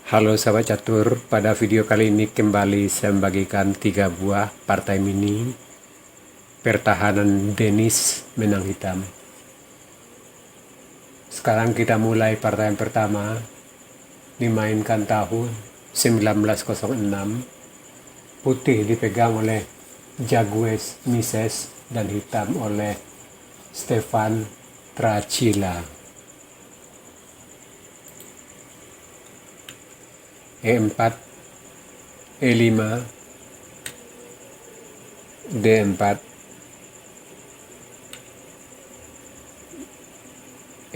Halo sahabat catur, pada video kali ini kembali saya membagikan 3 buah partai mini pertahanan Denis Menang Hitam. Sekarang kita mulai partai yang pertama, dimainkan tahun 1906. Putih dipegang oleh Jagues Mises dan hitam oleh Stefan Trachila. E4, E5, D4,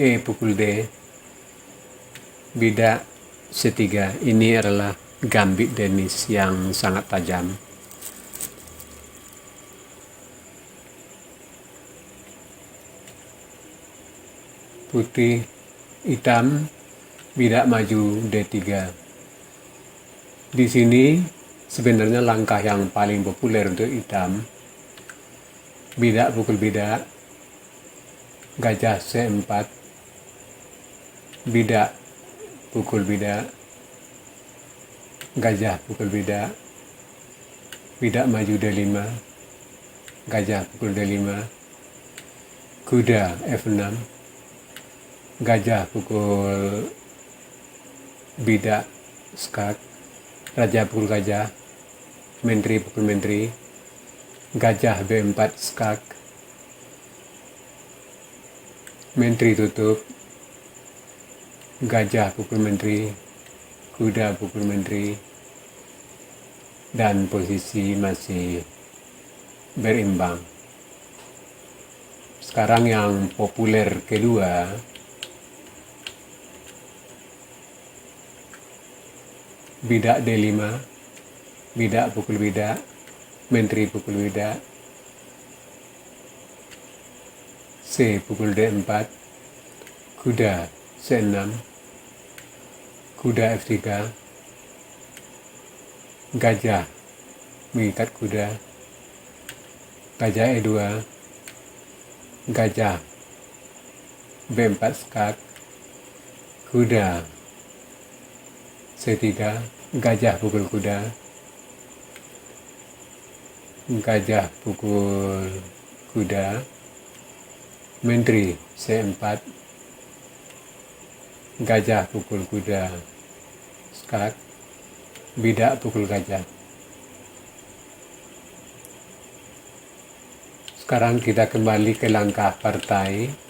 E pukul D, bidak C3. Ini adalah gambit Denis yang sangat tajam. Putih, hitam, bidak maju D3. Di sini sebenarnya langkah yang paling populer untuk hitam, bidak pukul bidak, gajah C4, bidak pukul bidak, gajah pukul bidak, bidak maju D5, gajah pukul D5, kuda F6, gajah pukul bidak skak, raja pukul gajah, menteri pukul menteri, gajah B4 skak, menteri tutup, gajah pukul menteri, kuda pukul menteri, dan posisi masih berimbang. Sekarang yang populer kedua, bidak D5, bidak pukul bidak, menteri pukul bidak, C pukul D4, kuda C6, kuda F3, gajah mengikat kuda, gajah E2, gajah B4 skak, kuda C3, gajah pukul kuda, gajah pukul kuda, menteri C4, gajah pukul kuda skak, bidak pukul gajah. Sekarang kita kembali ke langkah partai.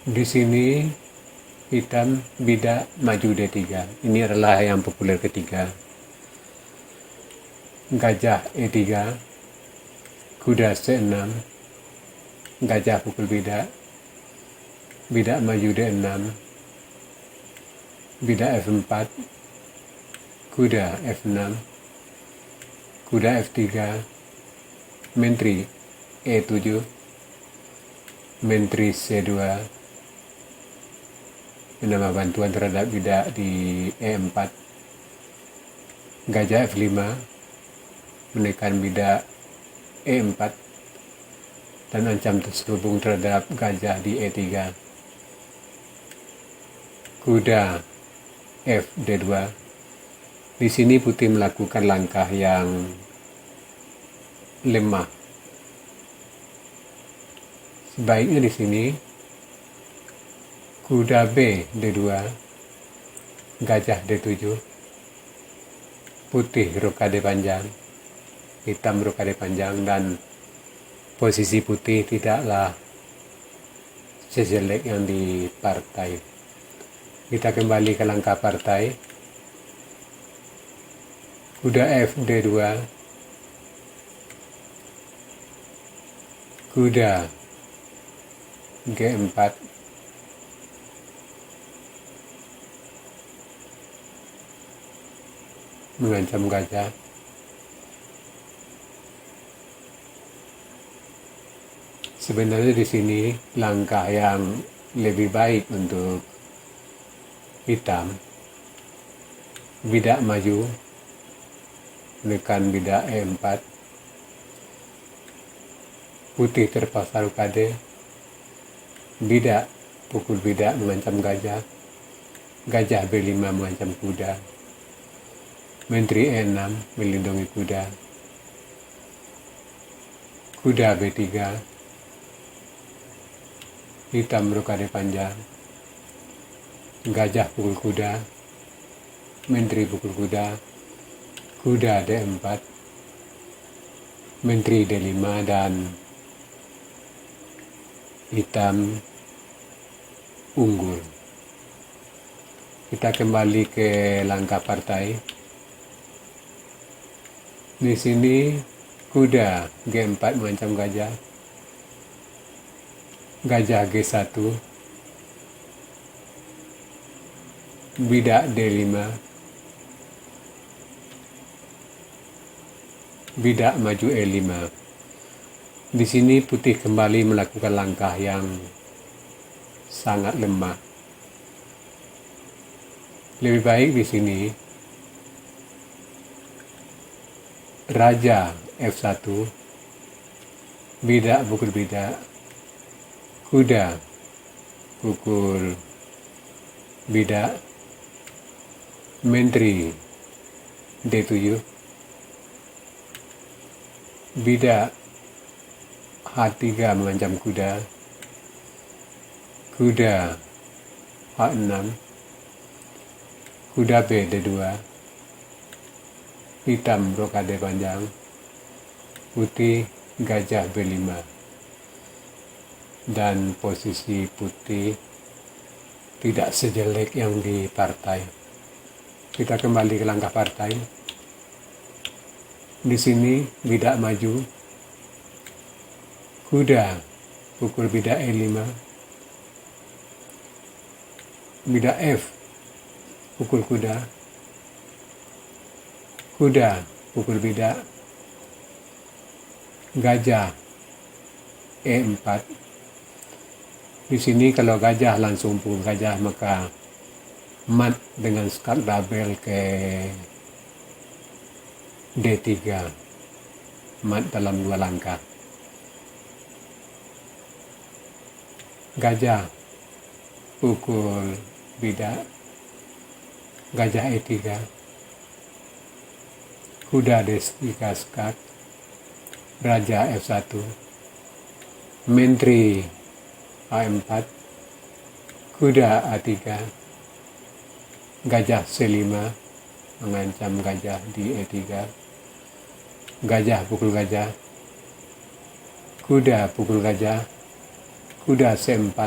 Di sini hitam bidak maju D3. Ini adalah yang populer ketiga. Gajah E3, kuda C6, gajah pukul bidak, bidak maju D6, bidak F4, kuda F6, kuda F3, menteri E7, menteri C2, menambah bantuan terhadap bidak di E4, gajah F5, menekan bidak E4 dan ancam terselubung terhadap gajah di E3, kuda Fd2. Di sini putih melakukan langkah yang lemah. Sebaiknya di sini kuda B D2, gajah D7, putih rokade panjang, hitam rokade panjang, dan posisi putih tidaklah sejelek yang di partai. Kita kembali ke langkah partai. Kuda F D2, kuda G4, mengancam gajah, sebenarnya di sini langkah yang lebih baik untuk hitam, bidak maju, menekan bidak E4, putih terpaksa rokade, bidak pukul bidak mengancam gajah, gajah B5 mengancam kuda, menteri E6 melindungi kuda, kuda B3, hitam rokade panjang, gajah pukul kuda, menteri pukul kuda, kuda D4, menteri D5 dan hitam unggul. Kita kembali ke langkah partai. Di sini kuda G4 mengancam gajah, gajah G1, bidak D5, bidak maju E5. Di sini putih kembali melakukan langkah yang sangat lemah. Lebih baik di sini raja F1, bidak pukul bidak, kuda pukul bidak, menteri D7, bidak H3 mengancam kuda, kuda H6, kuda B D2, hitam rokade panjang, putih gajah B5, dan posisi putih tidak sejelek yang di partai. Kita kembali ke langkah partai. Di sini bidak maju, kuda pukul bidak E5, bidak F pukul kuda, kuda pukul bidak, gajah E4. Di sini kalau gajah langsung pukul gajah, maka mat dengan skat label ke D3, mat dalam 2 langkah. Gajah pukul bidak, gajah E3, kuda D3 skat, raja F1, menteri A4, kuda A3, gajah C5 mengancam gajah di E3, gajah pukul gajah, kuda pukul gajah, kuda C4,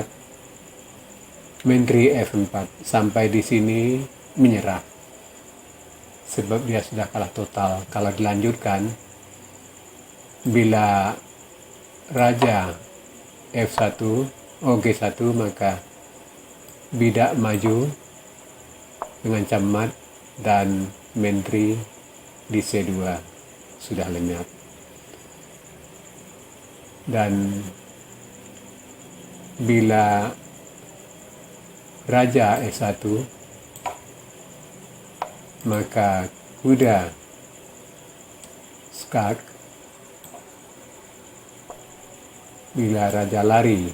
menteri F4. Sampai di sini menyerah, sebab dia sudah kalah total. Kalau dilanjutkan, bila raja F1 G1, maka bidak maju mengancam mat dan menteri di C2 sudah lenyap. Dan bila raja E1, maka kuda skak. Bila raja lari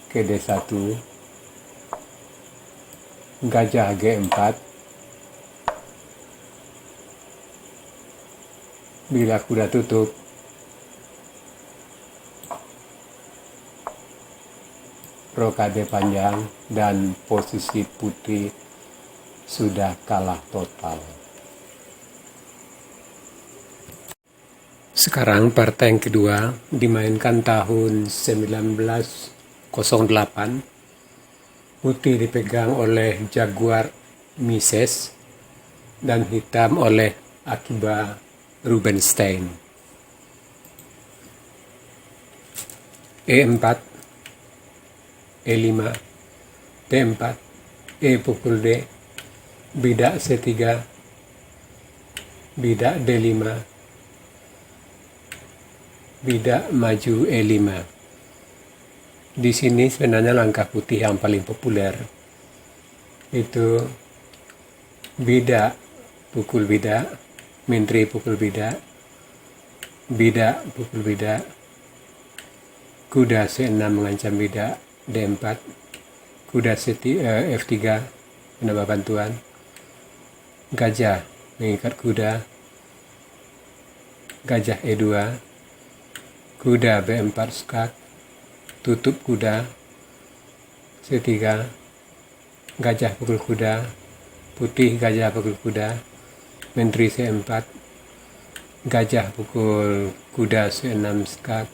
ke D1, gajah G4. Bila kuda tutup, rokade panjang, dan posisi putih sudah kalah total. Sekarang partai yang kedua dimainkan tahun 1908. Putih dipegang oleh Jaguar Mises dan hitam oleh Akiba Rubinstein. E4, E5, D4, E pukul D, bidak C3, bidak D5, bidak maju E5. Di sini sebenarnya langkah putih yang paling populer itu bidak pukul bidak, menteri pukul bidak, Bidak pukul bidak. Kuda C6 mengancam bidak D4. Kuda F3 menambah bantuan. Gajah mengikat kuda. Gajah E2. Kuda B4 skak. Tutup kuda. C3. Gajah pukul kuda. Putih gajah pukul kuda. Menteri C4. Gajah pukul kuda C6 skak.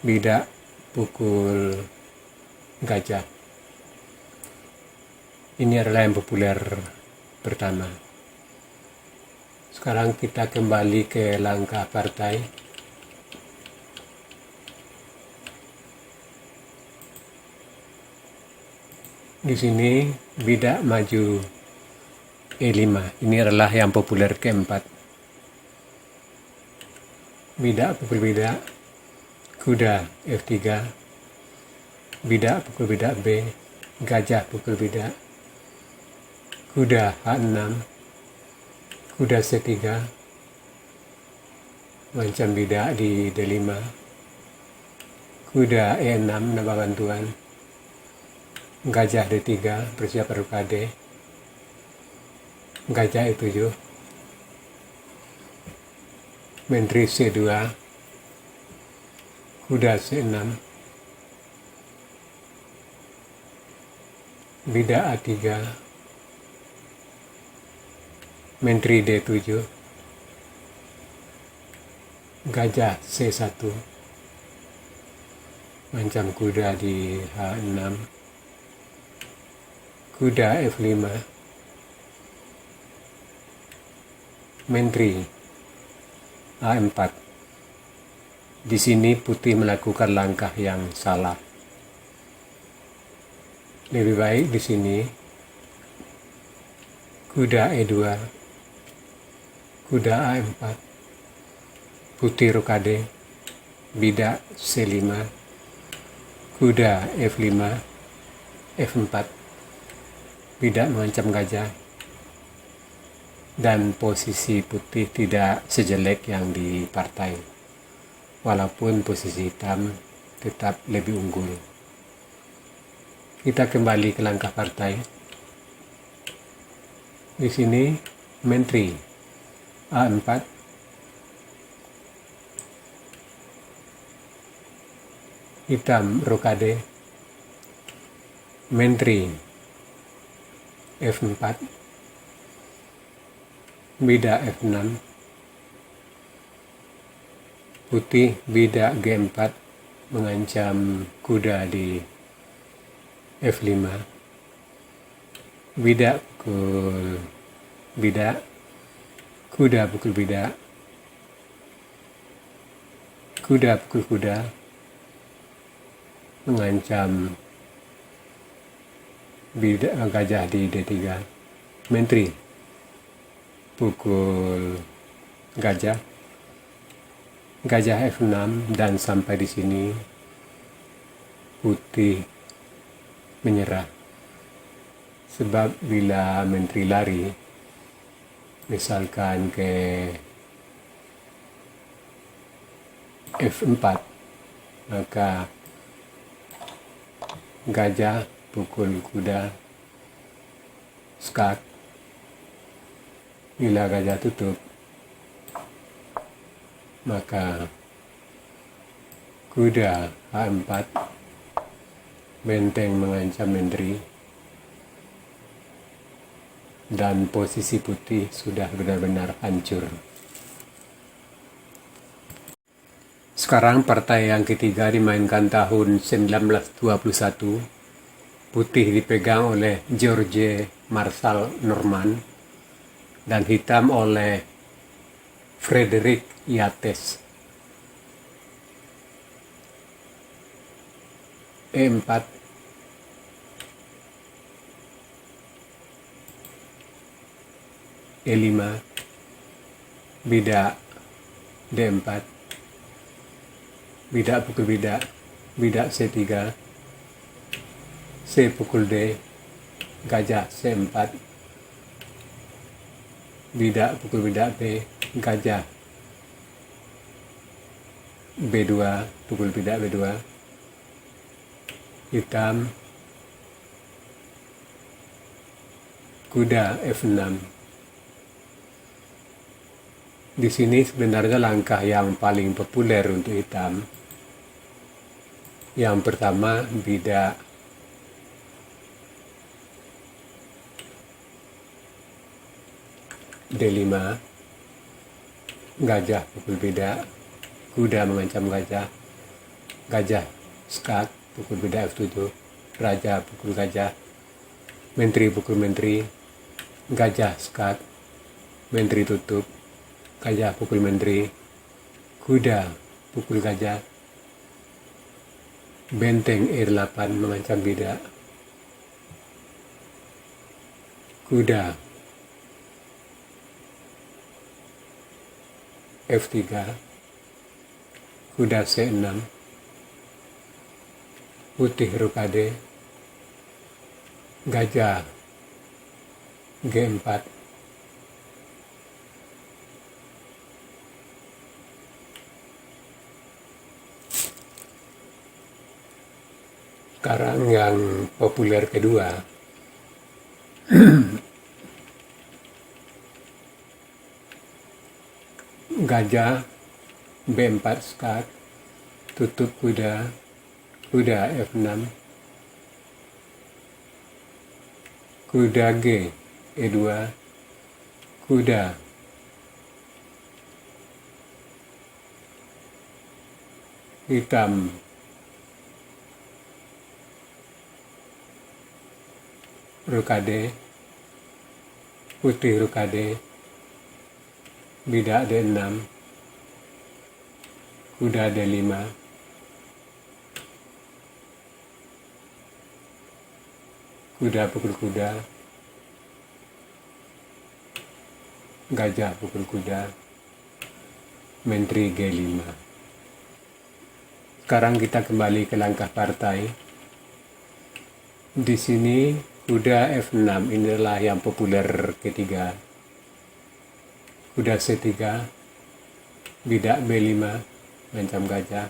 Bidak pukul gajah. Ini adalah yang populer pertama. Sekarang kita kembali ke langkah partai. Di sini bidak maju E5. Ini adalah yang populer keempat. Bidak pukul bidak. Kuda F3. Bidak pukul bidak B. Gajah pukul bidak. Kuda H6. Kuda C3. Mengancam bidak di D5. Kuda E6 menambah bantuan. Gajah D3 bersiap rokade. Gajah E7. Menteri C2. Kuda C6. Bidak A3. Menteri D7. Gajah C1. Mengancam kuda di H6. Kuda F5. Menteri A4. Di sini putih melakukan langkah yang salah. Lebih baik di sini kuda E2. Kuda A4. Putih rokade. Bidak C5. Kuda F5. F4. Bidak mengancam gajah. Dan posisi putih tidak sejelek yang di partai. Walaupun posisi hitam tetap lebih unggul. Kita kembali ke langkah partai. Di sini Menteri A4. Hitam rokade. Menteri F4. Bidak F6. Putih bidak G4 mengancam kuda di F5. Bidak pukul bidak. Kuda pukul bidak. Kuda pukul kuda mengancam bidak gajah di D3. Menteri pukul gajah. Gajah F6 dan sampai di sini putih menyerah. Sebab bila menteri lari misalkan ke F4, maka gajah pukul kuda skak. Bila gajah tutup, maka kuda H4, benteng mengancam menteri, dan posisi putih sudah benar-benar hancur. Sekarang partai yang ketiga dimainkan tahun 1921. Putih dipegang oleh George Marshall Norman dan hitam oleh Frederick Yates. E4. E5. Bidak D4. Bidak pukul bidak. Bidak C3. C pukul D. Gajah C4. Bidak pukul bidak B. Gajah B2, pukul bidak B2, hitam, kuda F6. Di sini sebenarnya langkah yang paling populer untuk hitam. Yang pertama, bidak D5, gajah pukul bidak, kuda mengancam gajah, gajah skat pukul bidak F7, raja pukul gajah, menteri pukul menteri, gajah skat, menteri tutup, gajah pukul menteri, kuda pukul gajah, benteng E8 mengancam bidak, kuda F3, kuda C6, putih rokade, gajah G4, sekarang yang populer kedua, gajah B4 skat, tutup kuda, kuda F6, kuda G E2, kuda hitam rokade, putih rokade, bidak D6, kuda D5, kuda pukul kuda, gajah pukul kuda, menteri G5. Sekarang kita kembali ke langkah partai. Di sini kuda F6 inilah yang populer ketiga. Kuda C3, bidak B5, mengancam gajah,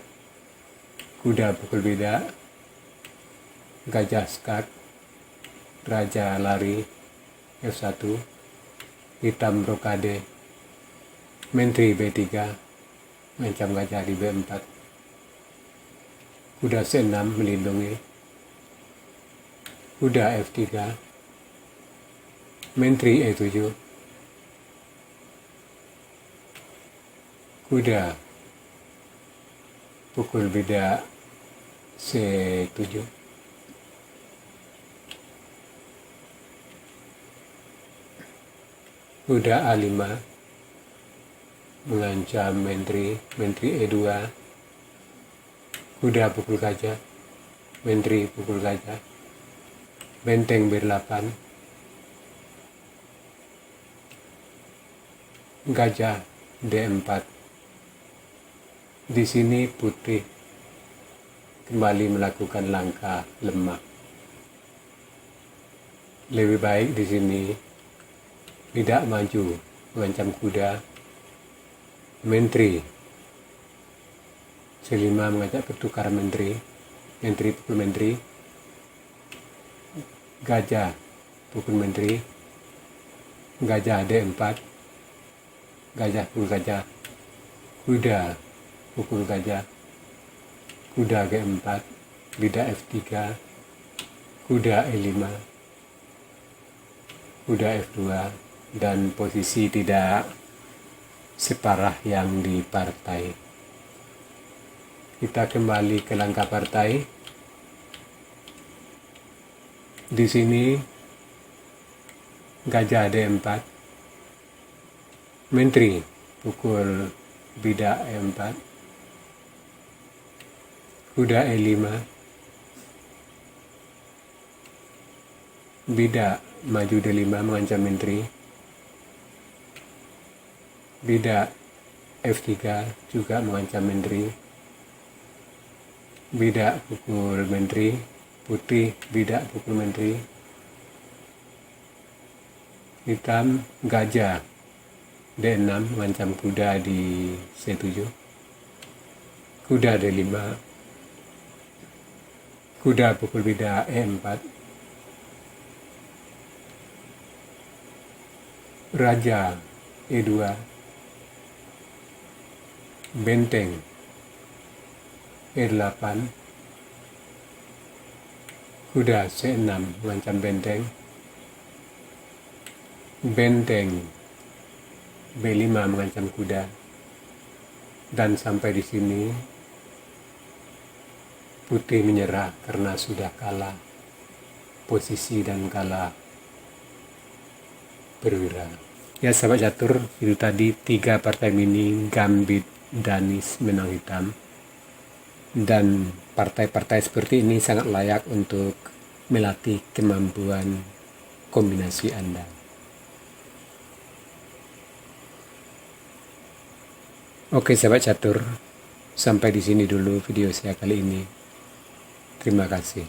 kuda pukul bidak, gajah skat, raja lari F1, hitam rokade, menteri B3, mengancam gajah di B4, kuda C6 melindungi, kuda F3, menteri E7, kuda pukul bidak C7, kuda A5 mengancam menteri E2, kuda pukul gajah, menteri pukul gajah, benteng B8, gajah D4. Di sini putih kembali melakukan langkah lemah. Lebih baik di sini tidak maju mengancam kuda, menteri C5 mengajak pertukaran menteri, menteri pukul menteri, gajah pukul menteri, gajah D4, gajah pukul gajah, kuda pukul gajah, kuda G4, bidak F3, kuda E5, kuda F2, dan posisi tidak separah yang di partai. Kita kembali ke langkah partai. Di sini gajah D4, menteri pukul bidak E4, kuda E5, bidak maju D5 mengancam menteri, bidak F3 juga mengancam menteri, bidak pukul menteri, putih bidak pukul menteri, hitam gajah D6 mengancam kuda di C7, kuda D5, kuda pukul beda E4, raja E2, benteng E8, kuda C6 mengancam benteng, benteng B5 mengancam kuda, dan sampai di sini putih menyerah karena sudah kalah posisi dan kalah perwira. Ya sahabat catur, itu tadi 3 partai mini Gambit, Danis, Menang Hitam. Dan partai-partai seperti ini sangat layak untuk melatih kemampuan kombinasi Anda. Oke sahabat catur, sampai di sini dulu video saya kali ini. Terima kasih.